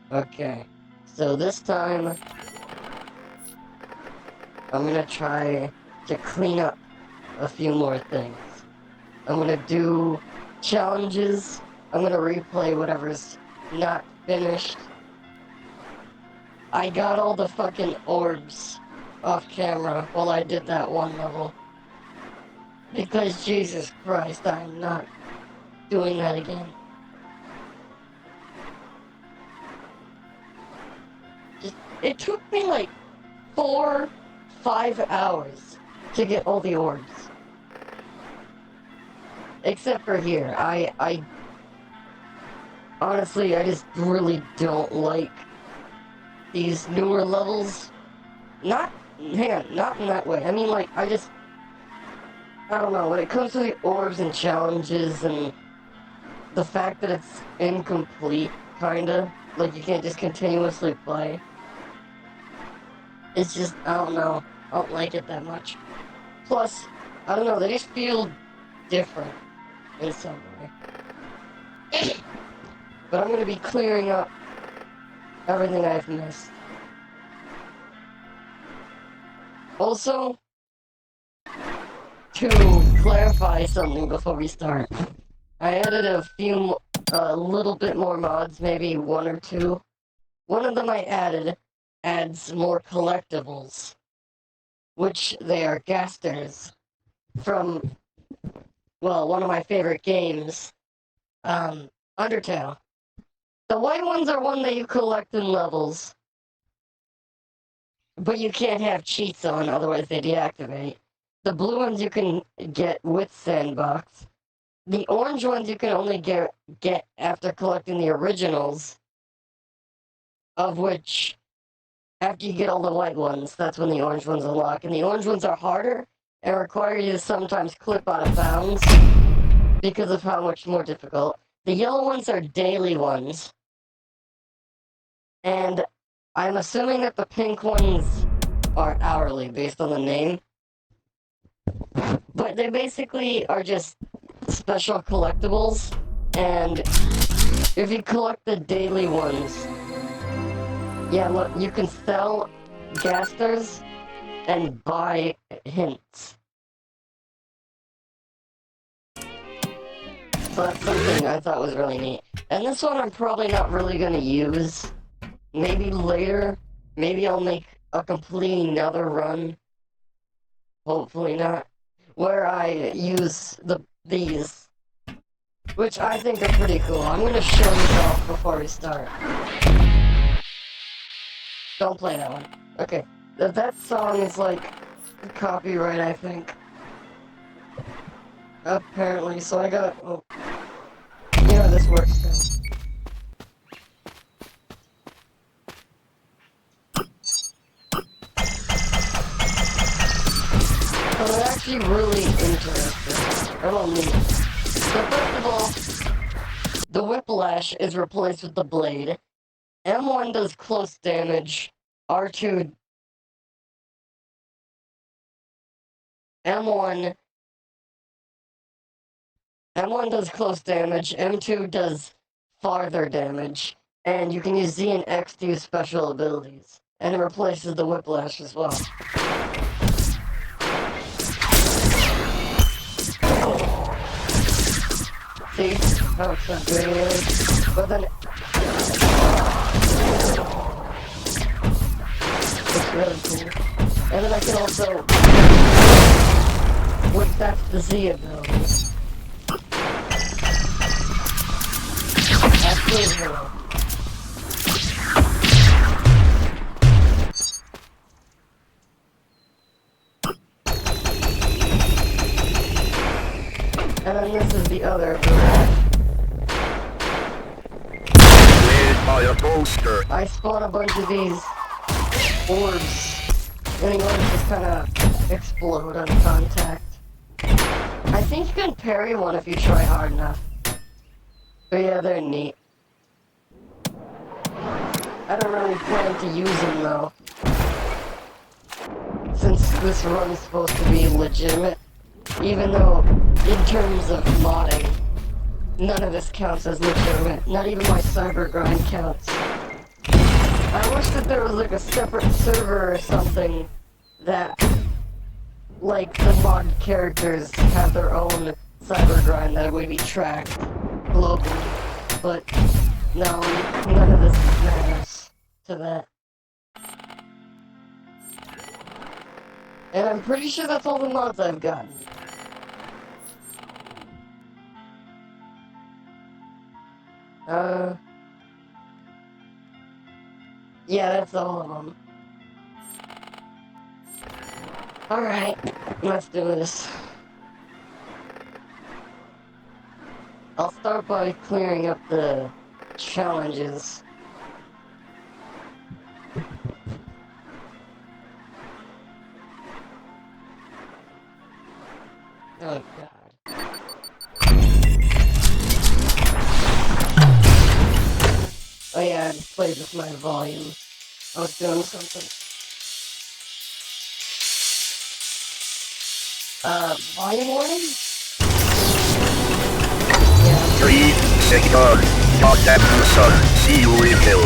Okay, so this time I'm gonna try to clean up a few more things. I'm gonna do challenges. I'm gonna replay whatever's not finished. I got all the fucking orbs off camera while I did that one level. Because Jesus Christ, I'm not doing that again. It took me like 4-5 hours to get all the orbs. Except for here. I honestly, I just really don't like these newer levels. Not in that way. I mean, like, I don't know, when it comes to the orbs and challenges and the fact that it's incomplete, kinda, like you can't just continuously play. It's just, I don't know, I don't like it that much. Plus, I don't know, they just feel different in some way. But I'm gonna be clearing up everything I've missed. Also, to clarify something before we start, I added a little bit more mods, maybe 1 or 2. One of them I added adds more collectibles, which they are gasters from, well, one of my favorite games, Undertale. The white ones are one that you collect in levels, but you can't have cheats on, otherwise they deactivate. The blue ones you can get with Sandbox. The orange ones you can only get after collecting the originals, of which, after you get all the white ones, that's when the orange ones unlock. And the orange ones are harder and require you to sometimes clip out of bounds because of how much more difficult. The yellow ones are daily ones. And I'm assuming that the pink ones are hourly based on the name. But they basically are just special collectibles. And if you collect the daily ones, yeah, look, you can sell gasters and buy hints. So that's something I thought was really neat. And this one I'm probably not really gonna use. Maybe later. Maybe I'll make a complete another run. Hopefully not. Where I use these. Which I think are pretty cool. I'm gonna show these off before we start. Don't play that one. Okay. That song is like copyright, I think. Apparently, so I got. Oh. Yeah, this works too. So they're actually really interesting. I don't mean. So first of all, the whiplash is replaced with the blade. M1 does close damage. R2. M1 does close damage, M2 does farther damage, and you can use Z and X to use special abilities. And it replaces the whiplash as well. See how it's not doing anything? But then it's really cool. And then I can also, which that's the Z ability. Absolutely. And then this is the other ability. I spawn a bunch of these orbs, and the orbs just kind of explode on contact. I think you can parry one if you try hard enough. But yeah, they're neat. I don't really plan to use them though, since this run's supposed to be legitimate, even though in terms of modding, none of this counts as legitimate. Not even my cyber grind counts. I wish that there was like a separate server or something that, like, the mod characters have their own cyber grind that would be tracked globally. But no, none of this matters to that. And I'm pretty sure that's all the mods I've gotten. Yeah, that's all of them. Alright, let's do this. I'll start by clearing up the challenges. Oh god. Oh yeah, I just played with my volume. I was doing something. Volume warning? Yeah. 3, secure. Contact user. See you will kill.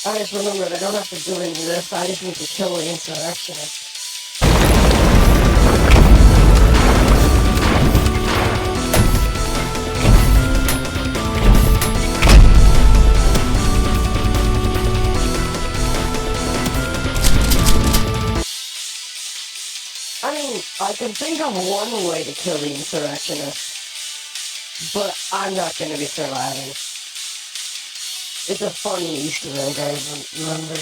I just remembered I don't have to do any of this, I just need to kill the insurrectionist. I mean, I can think of one way to kill the insurrectionist, but I'm not gonna be surviving. It's a funny Easter egg, I remember.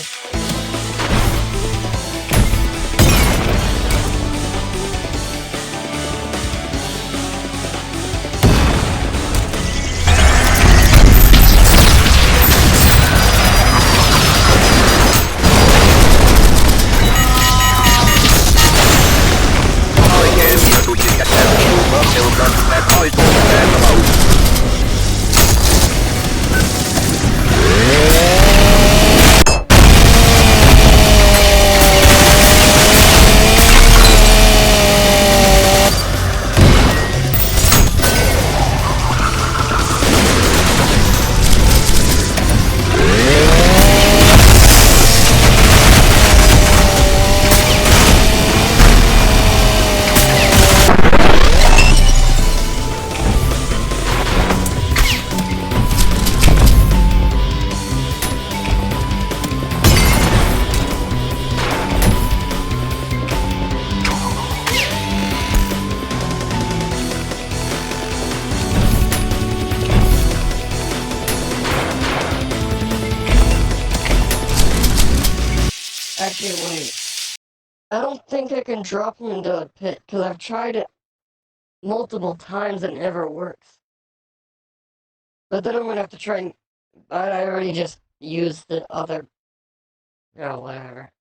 Actually, wait. I don't think I can drop him into a pit, because I've tried it multiple times and it never works. But then I'm gonna have to try and... I already just used the other... Oh, whatever.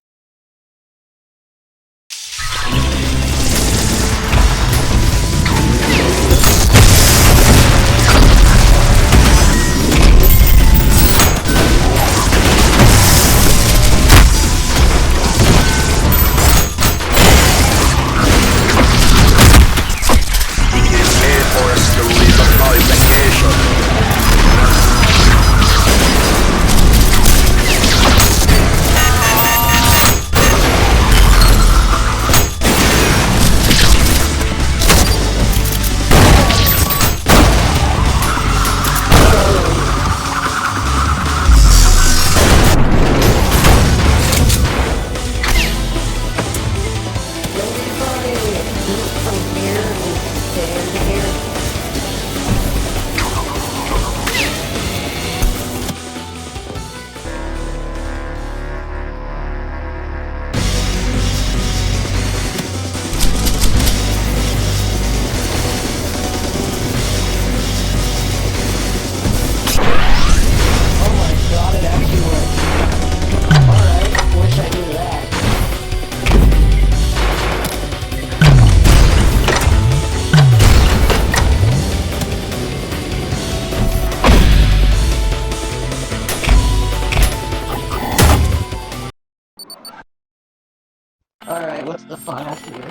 Alright, what's the final here?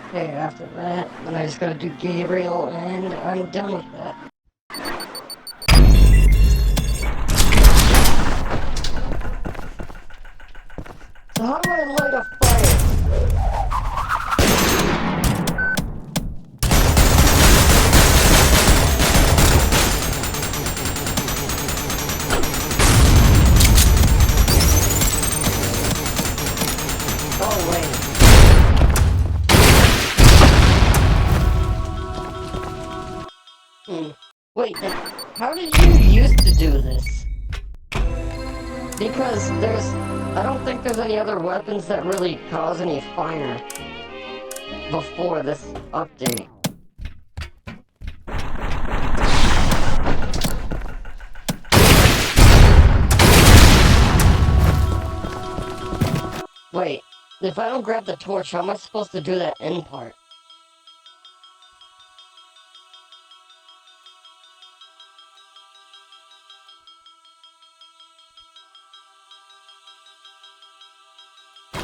Okay, after that, then I just gotta do Gabriel, and I'm done with that. So how do I light a fire? Oh, wait. Wait, then how did you used to do this? Because I don't think there's any other weapons that really cause any fire before this update. Wait, if I don't grab the torch, how am I supposed to do that end part?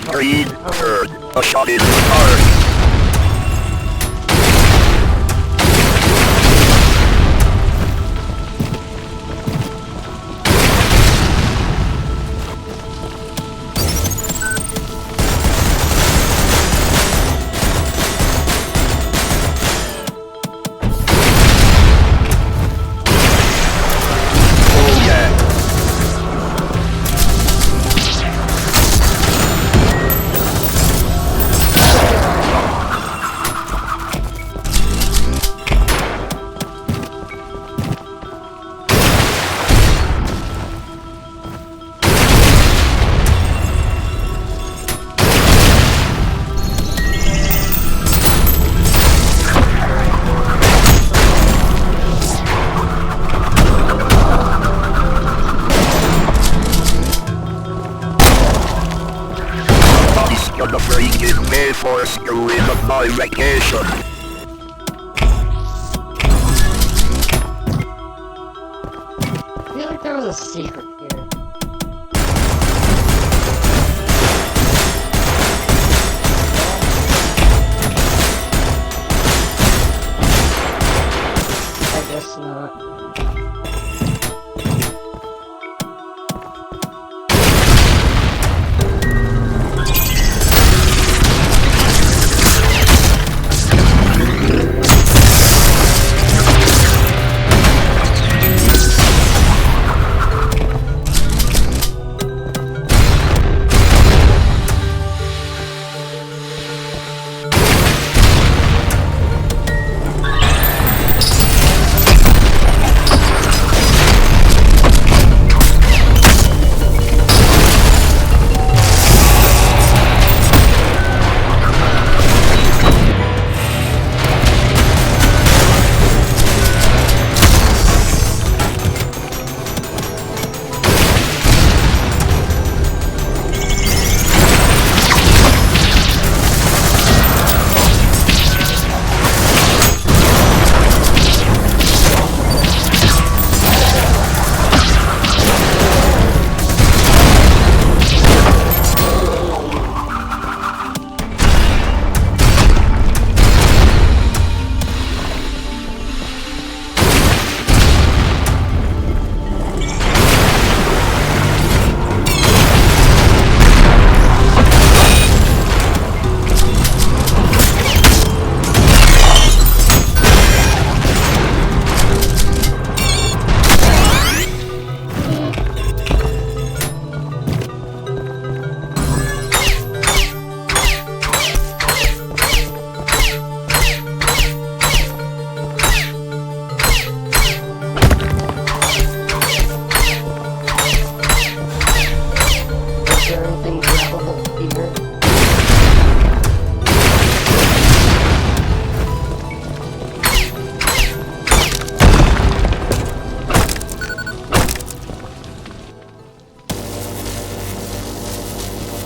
Green, turn, a shot in the park. The break is made for you in my vacation. I feel like there was a secret here. I guess not.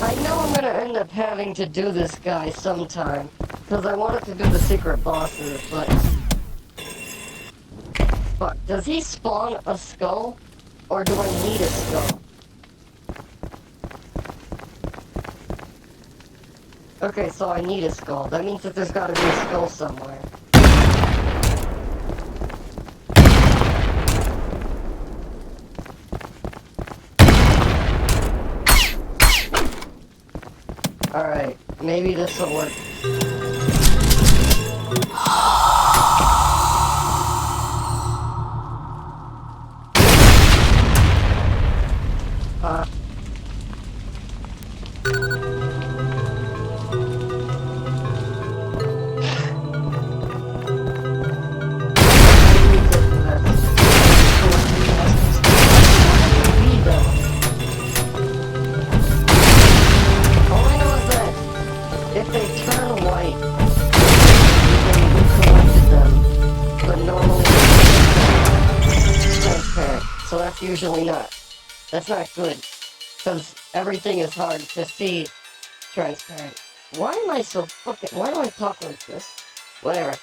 I know I'm gonna end up having to do this guy sometime, because I wanted to do the secret bosses, but... Fuck, does he spawn a skull? Or do I need a skull? Okay, so I need a skull. That means that there's gotta be a skull somewhere. Alright, maybe this will work. If they turn white, then you collected them, but normally they're transparent, so that's usually not. That's not good, because everything is hard to see transparent. Why am I so fucking... Why do I talk like this? Whatever.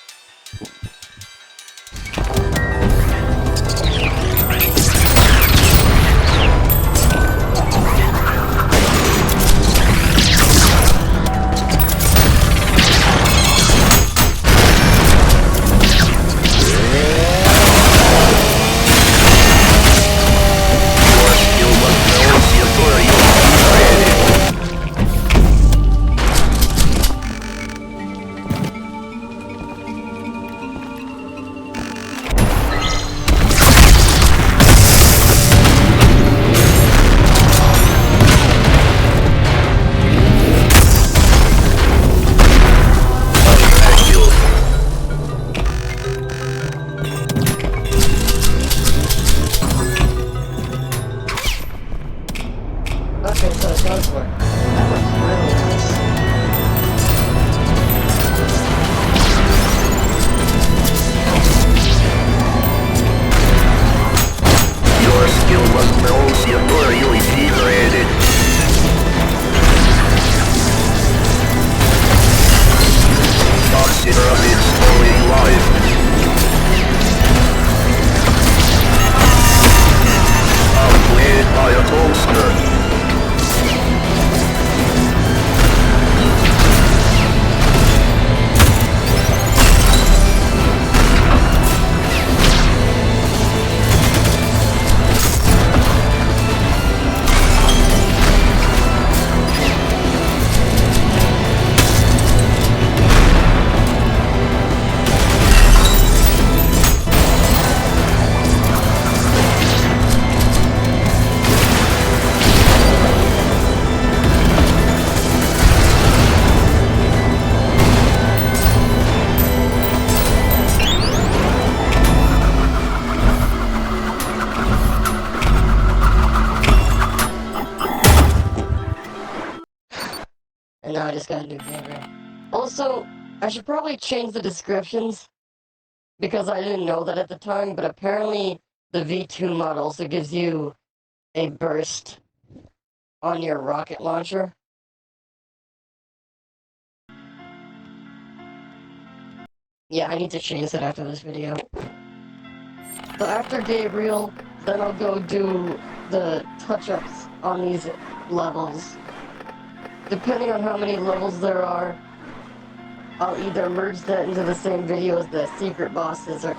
Okay, so it does work. That looks really nice. Your skill was notoriously degraded. Consider of its holy life. Outplayed by a poster. And now I just gotta do Gabriel. Also, I should probably change the descriptions, because I didn't know that at the time, but apparently the V2 mod also gives you a burst on your rocket launcher. Yeah, I need to change that after this video. So after Gabriel, then I'll go do the touch-ups on these levels. Depending on how many levels there are, I'll either merge that into the same video as the secret bosses, or...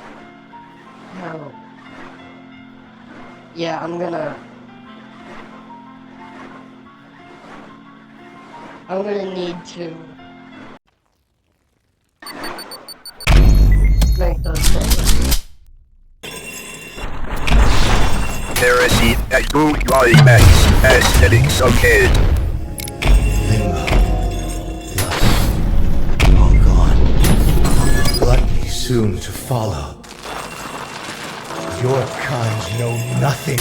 No. Yeah, I'm gonna need to make those things. Heresy at Boot Max Aesthetics okay. Limbo. Lust. All gone. Gluttony soon to follow. Your kind know nothing.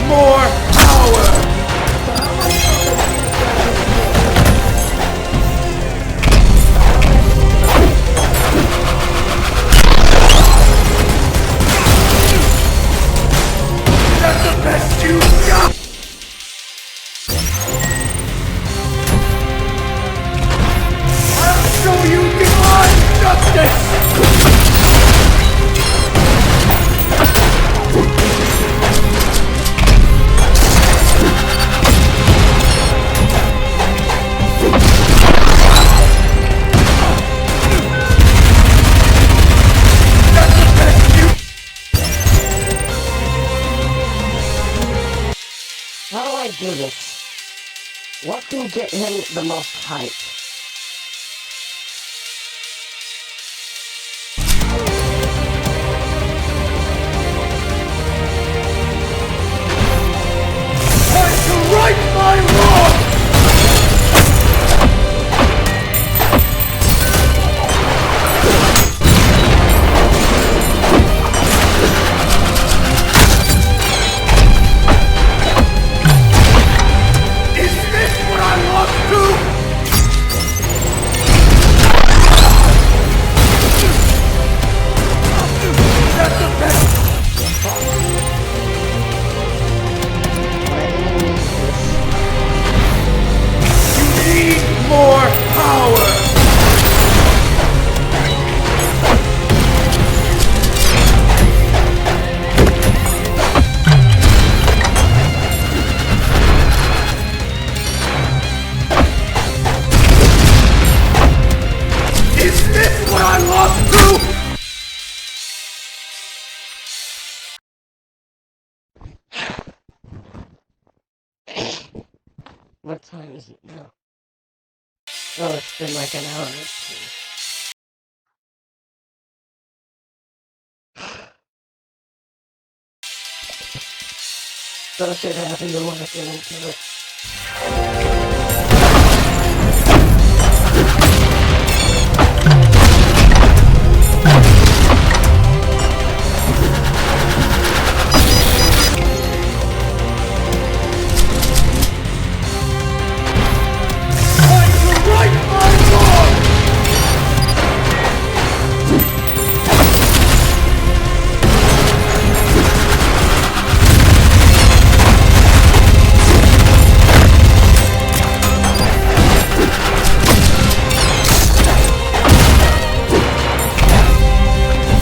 More power! I do this, what can get him the most hype? Time to right my wrong! Is this what I lost to? That's the best! Why do you need this? You need more power! Is this what I lost to? What time is it now? Oh, it's been like an hour or two. So shit happened to want to get into it. Time to right my wrong!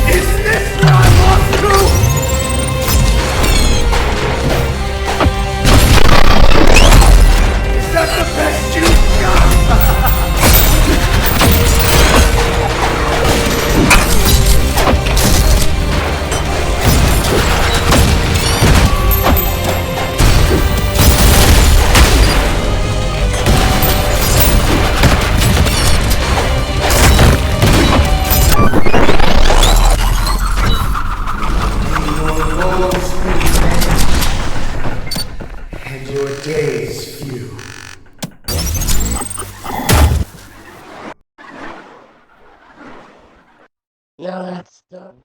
Is this what I lost to? Is that the best you've got? Your woes and your days few. Now that's done.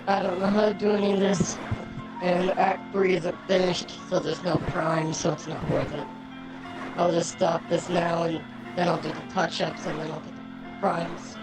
I don't know how to do any of this, and Act 3 isn't finished, so there's no prime, so it's not worth it. I'll just stop this now, and then I'll do the touch-ups, and then I'll get the primes.